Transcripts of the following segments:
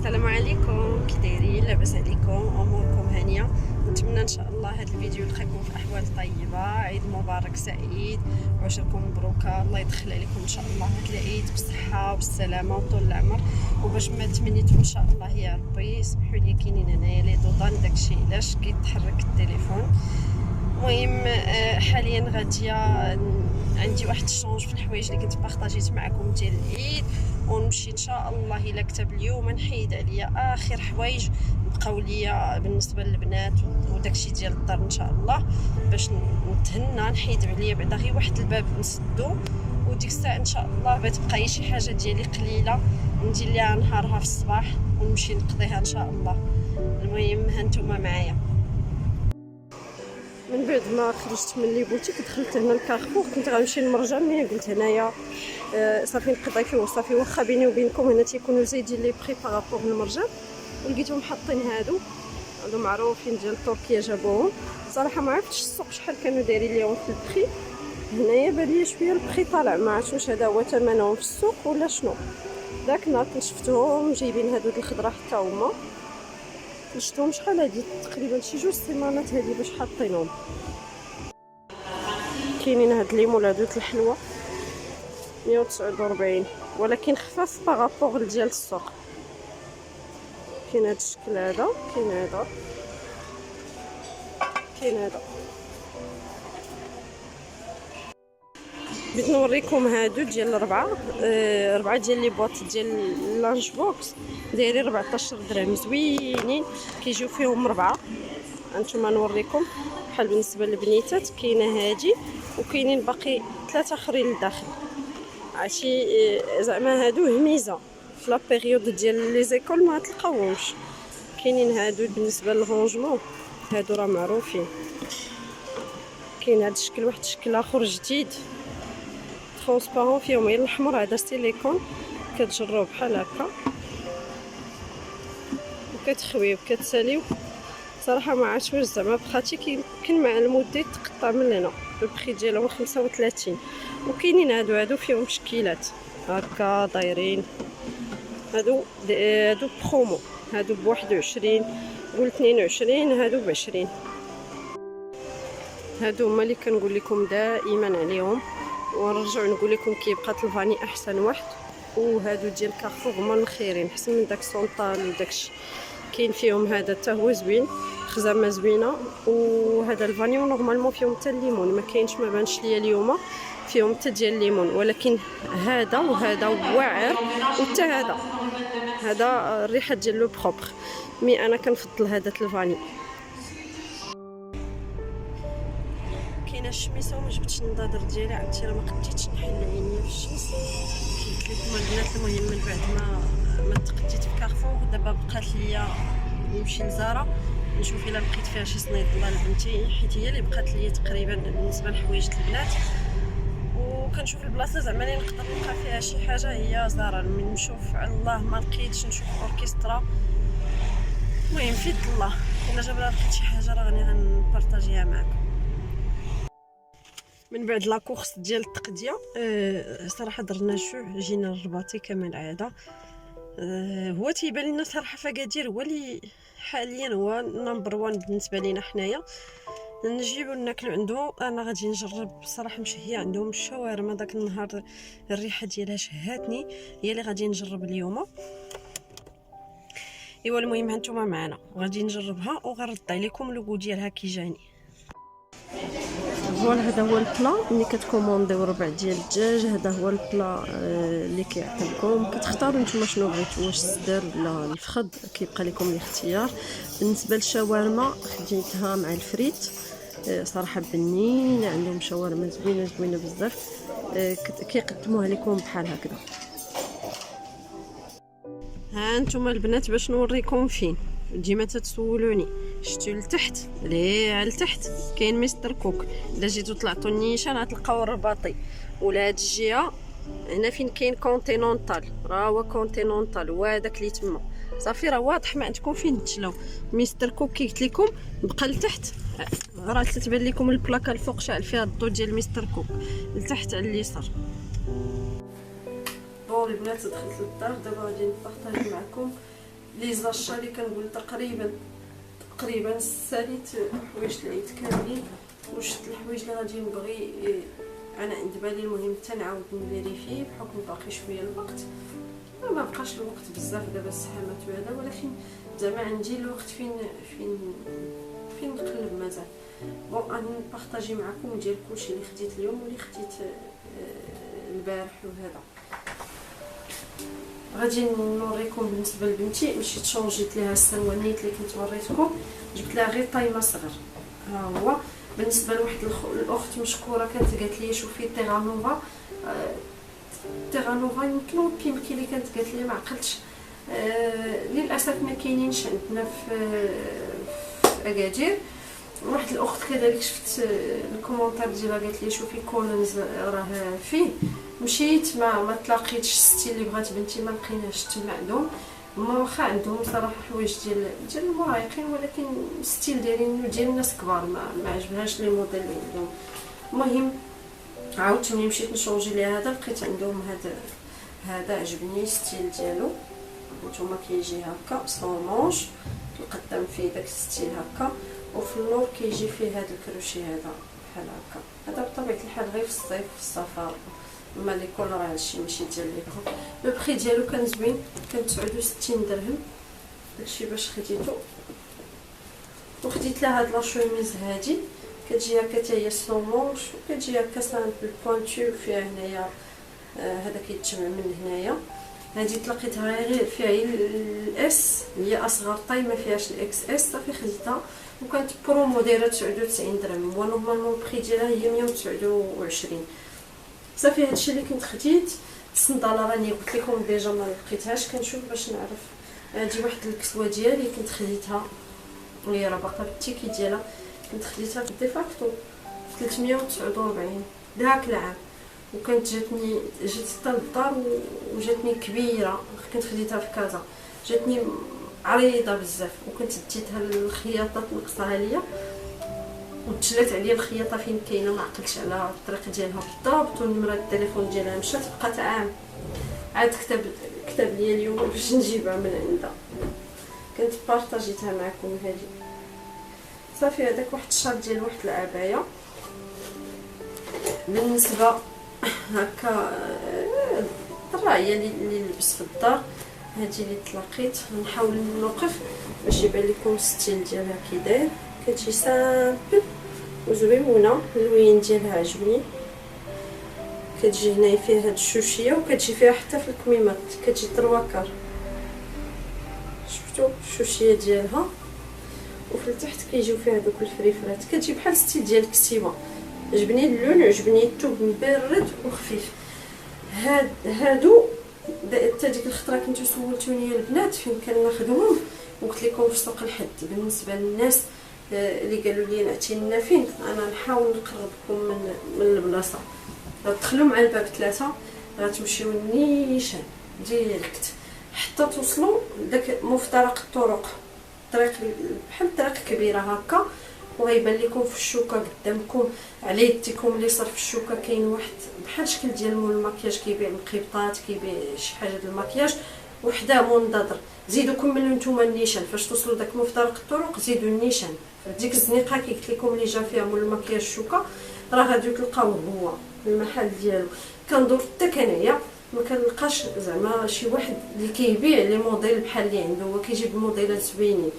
السلام عليكم، كي دايرين؟ لاباس عليكم؟ اموركم هانيه؟ نتمنى ان شاء الله هذا الفيديو يلقاكم في احوال طيبه. عيد مبارك سعيد وعشركم مبروكه. الله يدخل عليكم ان شاء الله هذا العيد بالصحه وبالسلامه وطول العمر. وباش ما تمنيتو ان شاء الله يا ربي سمحوا لي كاينين هنايا لي ضوضان داكشي علاش كيتحرك التليفون. المهم حاليا غاديه عندي واحد الشونج في الحوايج اللي كنت بارطاجيت معكم ديال العيد، ونمشي ان شاء الله الا كتب اليوم نحيد عليا اخر حوايج بقاو ليا بالنسبه للبنات وداكشي ديال الدار ان شاء الله، باش نتهنى نحيد عليا بعدا غير واحد الباب نسدو، وديك الساعه ان شاء الله بتبقى شي حاجه ديالي قليله ندير ليها نهارها في الصباح ونمشي نقضيها ان شاء الله. المهم هانتوما معايا. من بعد ما خرجت من لي بوتيك دخلت هنا الكارفور، كنت غنمشي للمرجان مي قلت هنايا صافي نقضي فيه وصافي، واخا بيني وبينكم هنا تيكونوا زايدين لي بري بارابور للمرجان، ولقيتهم حاطين هادو معروفين ديال تركيا جابوهم. صراحه ما عرفتش السوق شحال كانوا دايرين ليهم في البري. هنايا بان لي شويه البري طالع، ما عرفتش واش هذا هو ثمنهم في السوق ولا شنو. داك النهار كنت شفتهم جايبين هادو الخضره حتى هما، شفتهم شحال هادي تقريبا شي 2 سيمانات هادي باش حاطينهم. كاينين هاد الليمون هادوك الحلوه 149 ولكن خفاف بارابور ديال السوق. كاين هاد الشكل هذا، كاين هذا، كاين هذا. بغيت نوريكم هادو ديال ربعة ديال لي بواط ديال اللانش بوكس دايرين 14 درهم، زوينين كيجيو فيهم 4. هانتوما نوريكم بحال بالنسبه للبنيتات كاينه هادي وكاينين باقي 3 اخرين لداخل. عرفتي زعما هادو هميزه في لا بيريود ديال لي زيكول ما تلقاوهمش. كاينين هادو بالنسبه للرونجمون، هادو راه معروفين. كاين هاد الشكل، واحد الشكل اخر جديد ترونسبارون فيهم غير الاحمر، هذا سيليكون كتجرو بحال هكا وكتخويو كتساليو. صراحه ما عرفتش واش زعما بخاتي كاين مع المده تقطع من هنا. البري ديالهم 35. وكاينين هادو فيهم تشكيلات هكا دايرين، هادو برومو، هادو ب21 قول 22، هادو ب20. هادو هما اللي كنقول لكم دائما عليهم، ونرجع نقول لكم كيبقى الفاني احسن واحد. وهادو ديال كارفور هما الخيرين احسن من داك سونطال وداكشي. كاين فيهم هذا حتى هو زوين، خزامه زوينه. وهذا الفانيو نورمالمون فيهم حتى الليمون، ما كاينش ما بانش ليا اليوم فيهم حتى ديال الليمون، ولكن هذا وهذا واعر، وحتى هذا الريحه ديال لو بروبر. مي انا كنفضل هذا الفاني. كاينه الشميسه وما جبتش النضادر ديالي، عرفتي راه ما قديتش نحل عينيا في الشمس. قلت لكم البنات المهم من بعد ما تقديت في كارفور دابا بقات ليا نمشي لزارا نشوف الا لقيت فيها شي صنيد الله لبنتي، حيت هي اللي بقات ليا تقريبا بالنسبه لحوايج البنات. وكنشوف البلاصه زعما اللي نقدر نلقى فيها شي حاجه هي زارا. من نشوف على الله ما لقيتش نشوف اوركسترا. المهم في الله الا جاب لقيت شي حاجه راه غادي غنبارطاجيها معكم. من بعد لا كورس ديال التقديه صراحه درنا جوع، جينا للرباطي كما العاده. هو تيبان لنا صراحه فكادير هو اللي حاليا هو نمبر 1 بالنسبه لينا حنايا نجيبو ناكلو عنده. انا غادي نجرب صراحه مشهيه عندهم الشاورما داك النهار، الريحه ديالها شهاتني، هي اللي غادي نجرب اليوم. ايوا المهم هانتوما معنا غادي نجربها وغنرد عليكم لوغو ديالها كي جاني. فوالا هذا هو البلا ملي كتكومونديو ربع ديال الدجاج. هذا هو البلا اللي كيعطيكم، كتختاروا نتوما شنو بغيتوا، واش الصدر ولا الفخذ، كيبقى لكم الاختيار. بالنسبه للشاورما خديتها مع الفريت، صراحه بنينه، عندهم شاورما زوينه بزاف. كيقدموها لكم بحال هكذا. ها انتم البنات باش نوريكم فين ديما تتسولوني شتو لتحت ليه لتحت كاين مستر كوك. الا جيتو طلعتو النيشان غتلقاو الرباطي، ولا هاد الجهه هنا فين كاين كونتينونتال راه هو كونتينونتال، وهذاك اللي تما صافي راه واضح ما عندكم فين تشلاو. مستر كوك كي قلت لكم بقى لتحت، راه تتبان لكم البلاكه الفوق شاعل فيها الضو ديال مستر كوك، لتحت على اليسار. بون البنات دخلت للدار، دابا غادي نبارطاجي معكم لي زاشا اللي كنقول تقريبا ساليت حوايج العيد كاملين، وشت الحوايج اللي غادي نبغي انا عند بالي. المهم حتى نعاود نفيريفي بحكم باقي شويه الوقت، ما بقاش الوقت بزاف دابا السحامات وهذا، ولكن زعما عندي الوقت فين نقلب مازال. بون غادي نبارطاجي معكم ديال كلشي اللي خديت اليوم واللي خديت البارح وهذا. غادي نوريكم بالنسبه لبنتي، مشيت شونجيت ليها السروانيت اللي كنت وريتكم، جبت لها غير طايمه صغر. ها هو بالنسبه لواحد الاخت مشكوره كانت قالت لي شوفي تيغانوفا، تيغانوفا يمكن بيمكي اللي كانت قالت لي ما عقلتش. للاسف ما كاينينش عندنا في اكادير. واحد الاخت كذلك شفت الكومونتير ديالها قالت لي شوفي كولنز راه فيه، مشيت ما تلاقيتش الستيل اللي بغات بنتي، ما لقيناش تما عندهم. هما واخا عندهم صراحه حوايج ديال المراهقين، ولكن ستيل دايرين ديال الناس كبار، ما عجبهاش لي موديل اللي عندهم. المهم عاودت ملي مشيت نشونجي ليها هذا، لقيت عندهم هذا عجبني ستيل ديالو. نتوما كيجي هكا سون مونج، القدام فيه داك ستيل هكا، وفي اللور كيجي فيه هذا الكروشي هذا بحال هكا. هذا بطبيعه الحال غير في الصيف في السفر، اما ليكول راه هادشي ماشي ديال ليكول. لو بري ديالو كان زوين، كان 69 درهم داكشي باش خديتو. وخديت لها هاد لا شوميز هادي كتجي هكا حتى هي سون مونش، وكتجي هكا سامبل بوانتو، فيها هنايا هذا كيتجمع من هنايا. هادي تلقيتها غير فيها الاس، هي اصغر طاي ما فيهاش الاكس اس، صافي خديتها وكانت برومو دايره 99 درهم، هو نورمالمون البري ديالها هي 129. صافي هادشي اللي كنت خديت. الصنداله راني قلت لكم ديجا ما لقيتهاش، كنشوف باش نعرف. هادي واحد الكسوه ديالي كنت خديتها وهي راه باقا بالتيكي ديالها، كنت خديتها في ديفاكتو 349 داك العام، وكانت جات حتى للدار وجاتني كبيره. كنت خديتها في كازا، جاتني عريضه بزاف، وكنت ديتها للخياطه تنقصها ليا، وتشلات عليا الخياطه فين كاينه، ما عقلتش على الطريق ديالها بالضبط، ونمره التليفون ديالها مشات، بقات عام. عاد كتب ليا اليوم باش نجيبها من عندها، كنت بارطاجيتها معكم هذه. صافي هذاك واحد الشار ديال واحد العبايه. بالنسبه هكا الدرايه اللي لبس في الدار، هذه اللي تلاقيت، نحاول نوقف باش يبان لكم الستيل ديالها كي داير. كتجي سامبل وزوينه، اللوين ديالها عجبني. كتجي هنايا فيها هاد الشوشيه، وكتجي فيها حتى في الكميمات كتجي ترواكر، شفتوا الشوشيه ديالها. وفي التحت كيجيو فيها دوك الفريفرات، كتجي بحال ستيل ديال الكتيبه. عجبني اللون، عجبني الثوب مبرد وخفيف. هادو حتى ديك الخطره كنتو سولتوني البنات فين كناخذهم، وقلت لكم في سوق الحد. بالنسبه للناس اللي قالوا لي نعطينا فين، انا نحاول نقربكم من البلاصه. تدخلوا مع الباب 3 غتمشيو نيشان ديريكت حتى توصلوا لداك مفترق الطرق، طريق بحال طريق كبيره هكا، وغيبان لكم في الشوكه قدامكم على يديكم اليسار في الشوكه كاين واحد بحال شكل ديال مول المكياج، كيبيع مقيبطات، كيبيع شي حاجه ديال المكياج، وحداه منتظر. زيدوا كملوا نتوما النيشان، فاش توصلوا داك مفترق الطرق زيدوا النيشان في ديك الزنيقه كي قلت لكم اللي جا فيها مول المكياج الشوكه، راه غاديو تلقاوه هو المحل ديالو. كندور حتى كنايا ما كنلقاش زعما شي واحد اللي كيبيع لي موديل بحال اللي عنده، هو كيجيب موديلات زوينين.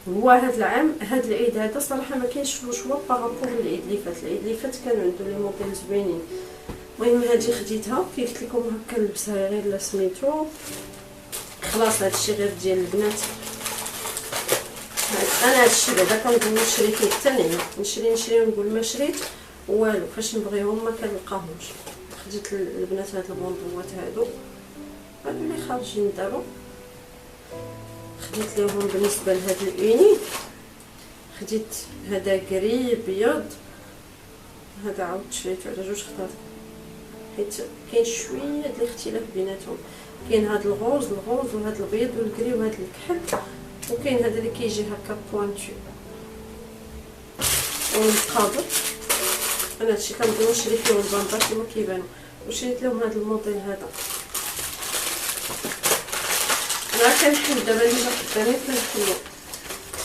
هو هذا العام هذا العيد هذا صراحه ما كاينش له شوا بارابور للعيد اللي فات. العيد اللي فات كانوا عنده لي موديل زوينين. المهم هذه خديتها كي قلت لكم هكا نلبسها غير لا سميتو. خلاص هادشي غير ديال البنات. انا هادشي بعدا كنقول نشري فيه حتى نعيا، نشري ونقول ما شريت والو، فاش نبغيهم ما كنلقاهمش. خديت البنات هاد البوندوات هادو اللي خارجين دابا، خديت لهم بالنسبه لهاد الاوني، خديت هذا كري بيض، هذا عاود شريته على جوج خطات حيت كاين شويه د الاختلاف بيناتهم. كاين هاد الغوز وهاد البيض والكري وهاد الكحل، وكاين هذا اللي كيجي هكا بوانتو والمقابل. انا هادشي كنبغي نشري فيهم البامبات كما كيبانوا، وشريت لهم هذا الموديل هذا. انا كنحل دابا اللي جا قدامي كنحلو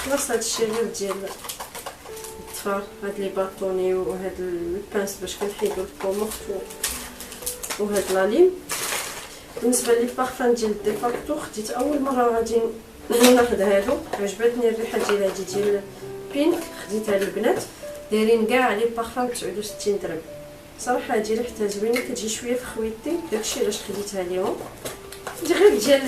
خلاص. هادشي غير ديال الطفار، هاد لي باطوني وهاد البانس باش كنحيدو الكوموخ وهاد لاليم. بالنسبه لي البارفان ديال ديفاكتو خديت اول مره غادي ناخد هادو، عجبتني الريحه ديال هادي ديال بينك، خديتها للبنات دايرين كاع لي بارفان ب 69 درهم. صراحه هادي ريحتها زوينه، كتجي شويه في خويتي، داكشي علاش خديتها ليهم. دي غير ديال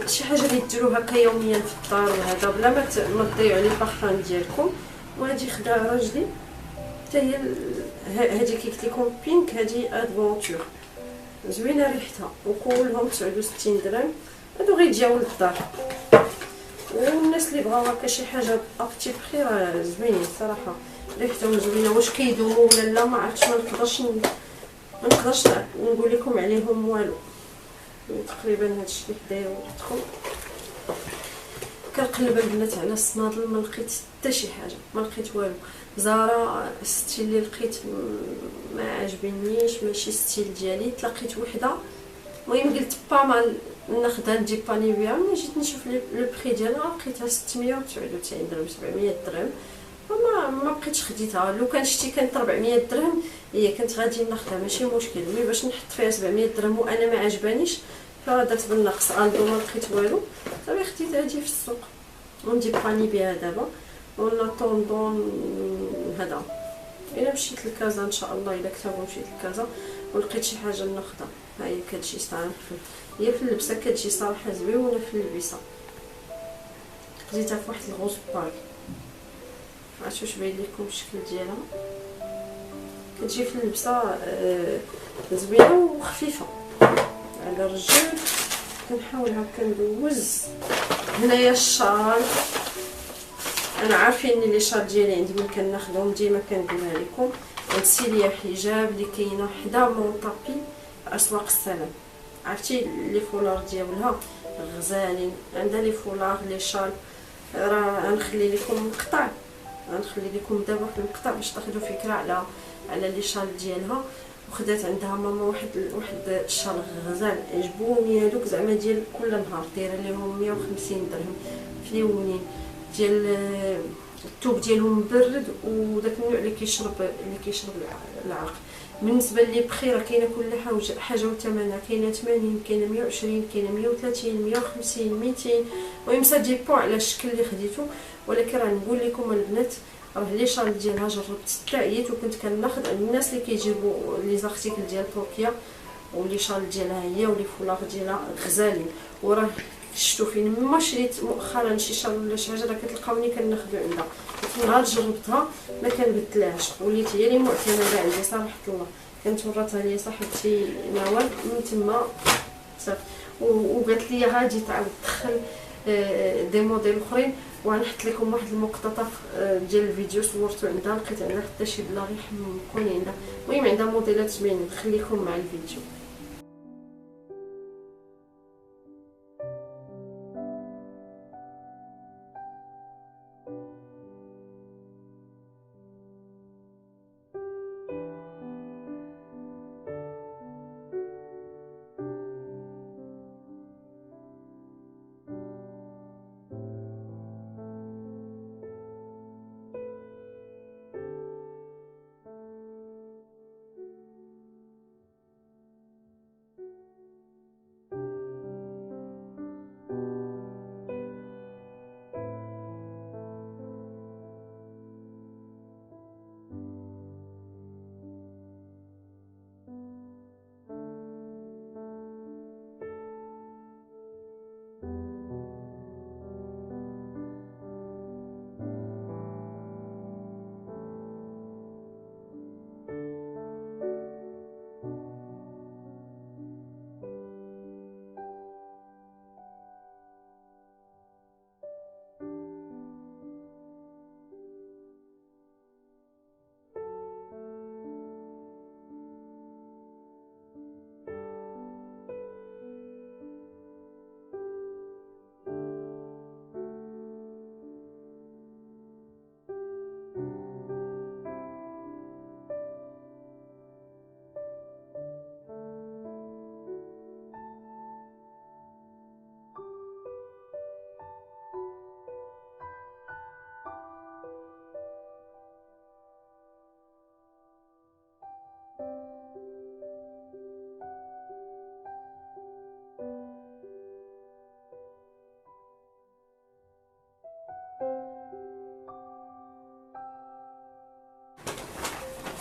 شي حاجه اللي ديروها هكا يوميا في الدار وهذا بلا ما تضيعوا لي بارفان ديالكم. وهادي خدا راجلي حتى هي هادي كيكتيكم بينك، هادي ادفونتور زوينه ريحتها، وكلهم 69 درهم. هادو غيجيو للدار، والناس اللي بغاو هكا شي حاجه ابتي بخي راه زوينين صراحه، ريحتهم زوينه. واش كيدوموا ولا لا ما عرفتش، ما نقدرش نقول لكم عليهم والو. تقريبا هادشي اللي حدايا وريتكم. كنقلب البنات على الصنادل، ما لقيت حتى شي حاجه، ما لقيت والو. زارا الستيل اللي لقيت ما عجبنيش، ماشي ستيل ديالي. تلقيت وحده المهم قلت با مال ناخذها نديباني بها، ملي جيت نشوف لو بري ديالها لقيتها 699 درهم 700 درهم. ما بقيتش خديتها. لو كان شتي كانت 400 درهم هي كنت غادي ناخذها ماشي مشكل، مي باش نحط فيها 700 درهم وانا ما عجبانيش فدرت بالنقص. الدو ما لقيت والو، صافي خديت هادي في السوق ونديباني بها دابا. ولا طوندون هذا الا مشيت لكازا ان شاء الله، الا كتبوا مشيت لكازا ولقيت شي حاجه ناخذها. ها هي كتجي صراحه هي في اللبسه كتجي صراحه زوينه في اللبسه. خديتها في واحد الغوز باك، عرفتوا واش باين لكم الشكل ديالها، كتجي في اللبسه زوينه وخفيفه على الرجل. كنحاول هكا ندوز هنايا الشال. انا عارفين لي شال ديالي عندي من كناخذهم ديما كنقولها لكم. هاد سيليا حجاب اللي كاينه حدا مونطابي في اسواق السلام، عرفتي لي فولار ديالها غزالين. عندها لي فولار لي شال، راه غنخلي لكم مقطع، غنخلي لكم دابا في المقطع باش تاخذوا فكره على لي شال ديالها. وخدات عندها ماما واحد الشال غزال، عجبوني هذوك زعما ديال كل نهار، دايره ليهم 150 درهم فليونين ديال الثوب ديالهم مبرد، وداك النوع اللي كيشرب العرق. بالنسبه لي بخيره كاينه كل حاجه وثمنها، كاينه 80، كاينه 120، كاينه 130، 150، 200. المهم سا ديبون على الشكل اللي خديتو. ولكن راه نقول لكم البنات راه لي شال ديالها جربت حتى عييت، وكنت كناخذ عند الناس اللي كيجيبوا لي زارتيكل ديال تركيا، ولي شال ديالها هي ولي فولار ديالها غزالين. وراه شفتو فين ما شريت مؤخرا شي شال ولا شي حاجه راه كتلقاوني كناخذو عندها. نهار جربتها ما كنبدلهاش، وليت هي اللي معتمده عندي صراحه الله. كانت وراتها لي صاحبتي نوال من تما صافي، وقالت لي غادي تعاود تدخل دي موديل اخرين. وغنحط لكم واحد المقتطف ديال الفيديو صورته عندها، لقيت عندها حتى شي بلا ريح مكونين عندها. المهم عندها موديلات زوينين، نخليكم مع الفيديو.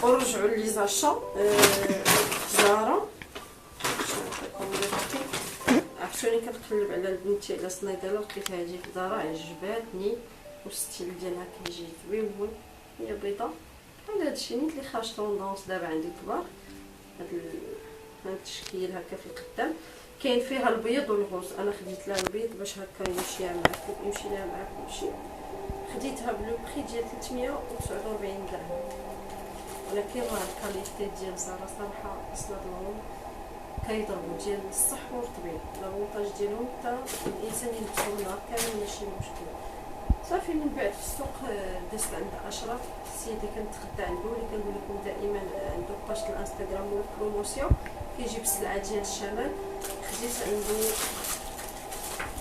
ونرجعوا لي زاشا زارا. عرفتوني كنقلب على البنتي على صنيدله لقيت هذه في زارا عجباتني والستيل ديالها كيجي زويون. هي بيضه بحال هادشي نيت اللي خارج طوندونس دابا عندي كبار. هاد التشكيل هكا في القدام كاين فيها البيض والغوز. انا خديت لها البيض باش هكا يمشي لها مع كلشي. خديتها بلو بري ديال 349 درهم، ولكن راه الكاليتي ديال زارا صراحه اصلا لهم كيضربوا ديال الصح والطبيعي. لافونتاج ديالهم حتى الانسان يلبسهم نهار كامل ماشي مشكل. صافي من بعد في السوق دزت عند اشرف السيد اللي كنتغدى عنده، اللي كنقول لكم دائما عنده باج الانستغرام ولا بروموسيون كيجيب السلعه ديال الشمال. خديت عنده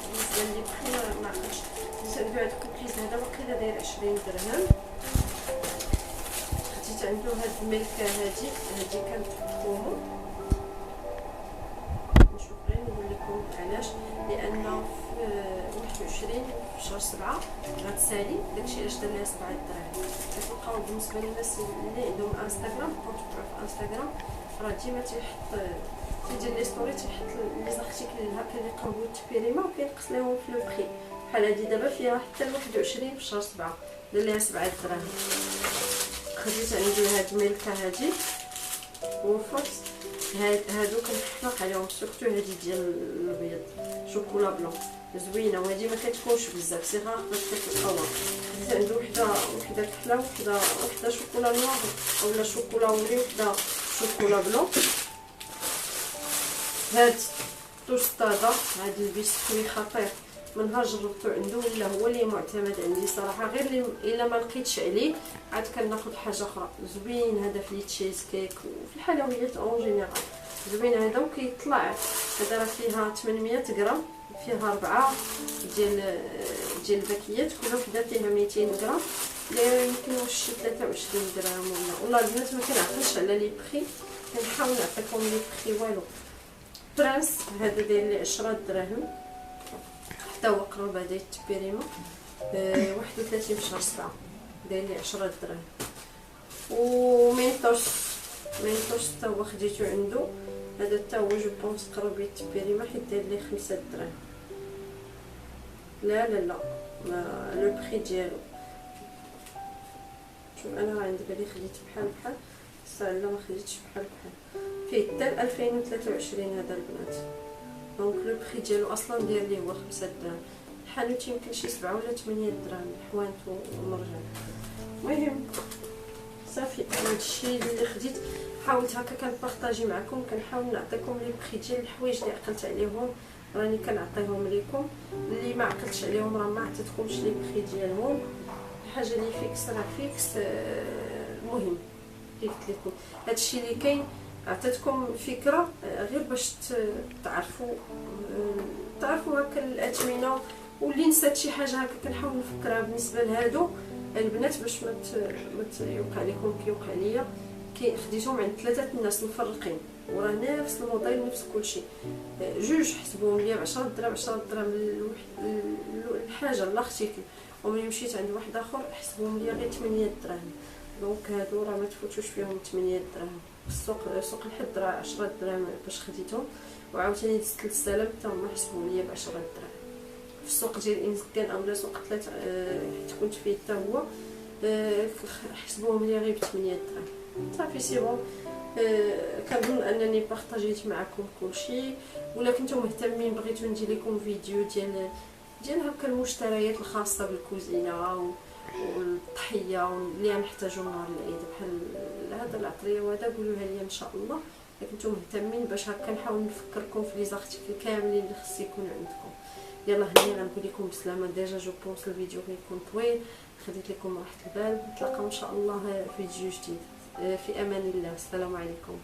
بالنسبه لي بخي ما عقلتش، خديت عنده هاد الكوكيز هذا واقيلا داير 20 درهم. خديت عنده هاد الملكه هادي كانت برومو. نشوف غير نقول لكم علاش، لان في 21 في شهر 7 غتسالي داكشي علاش دار لها 7 دراهم. كتلقاو بالنسبه للناس اللي عندهم انستغرام كونت في انستغرام راه ديما تيدير لي ستوري تيحط لي زارتيكل هكا اللي قربوا التبيريما وكينقص لهم في لو بري. بحال هادي دابا فيها حتى 21 في شهر 7 دار لها 7 دراهم. خديت عنده هاد الملكه هادي وفرت هادو كنحماق عليهم سورتو هادي ديال البيض شوكولا بلون زوينه، وهادي ما كتكونش بزاف صغار باش كتلقاوها. خديت عنده وحده كحله وحده شوكولا نوار اولا شوكولا وري وحده شوكولا بلون. هاد توستادا هاد البسكوي خطير، من نهار جربتو عنده ولا هو اللي معتمد عندي صراحه، غير الا ما لقيتش عليه عاد كناخذ حاجه اخرى. زوين هذا في تشيز كيك وفي الحلويات اون جينيرال زوين هذا. وكيطلع هذا راه فيها 800 غرام، فيها 4 ديال الباكيات، كل وحده فيها 200 غرام اللي يمكن شي 23 درهم ولا البنات ما كنعقلش على لي بري. كنحاول نعطيكم لي بري والو. برانس هذا داير لي 10 دراهم حتى هو قرب هذا التبيريما 31 في شهر 7 داير لي 10 دراهم. ومينتوس حتى هو خديتو عنده هذا حتى هو جو بونس قرب التبيريما حيت داير لي 5 دراهم. لا ما لو بري ديالو شوف انا راه عندي بالي خديت بحال الساعه لا ما خديتش بحال فيه حتى 2023 هذا البنات. دونك لو بري ديالو اصلا داير ليه هو 5 دراهم. الحانوت يمكن شي 7 ولا 8 دراهم الحوانت والمرجان. المهم صافي هادشي اللي خديت. حاولت هكا كنبارطاجي معكم، كنحاول نعطيكم لي بري ديال الحوايج اللي عقلت عليهم راني كنعطيهم لكم، اللي ما عقلتش عليهم راه ما عطيتكمش لي بري ديالهم. الحاجه اللي فيكس راه فيكس. المهم كيف قلت لكم هادشي اللي كاين عطيتكم فكره غير باش تعرفوا هكا الاثمنه. واللي نسات شي حاجه هكا كنحاول نفكرها بالنسبه لهادو البنات باش ما يوقع لكم كيوقع ليا. خديتهم عند 3 الناس مفرقين وراه نفس الموديل نفس كلشي. جوج حسبوهم ليا ب 10 دراهم 10 دراهم الحاجه لاختيكل، وملي مشيت عند واحد اخر حسبوهم ليا غير 8 دراهم. دونك هادو راه ما تفوتوش فيهم 8 دراهم. سوق الحد راه 10 دراهم باش خديتهم، وعاوتاني دزت للسلام حتى هما حسبوا ليا ب 10 دراهم. في السوق ديال انسكان اولا سوق 3 حيت كنت فيه حتى هو حسبوهم ليا غير ب 8 دراهم. صافي سي بون. كنظن انني بارطاجيت معكم كلشي، ولا كنتو مهتمين بغيتو ندير لكم فيديو ديال هكا المشتريات الخاصه بالكوزينه والتحيه اللي نحتاجو نهار العيد بحال هذا العطريه وهذا قولوها لي ان شاء الله. الا كنتو مهتمين باش هكا نحاول نفكركم في لي زارتيكل كاملين اللي خص يكون عندكم. يلا هني غنقول لكم بسلامه. ديجا جو بونس الفيديو غيكون طويل، خديت لكم راحه البال. نتلاقاو ان شاء الله في فيديو جديد. في امان الله. السلام عليكم.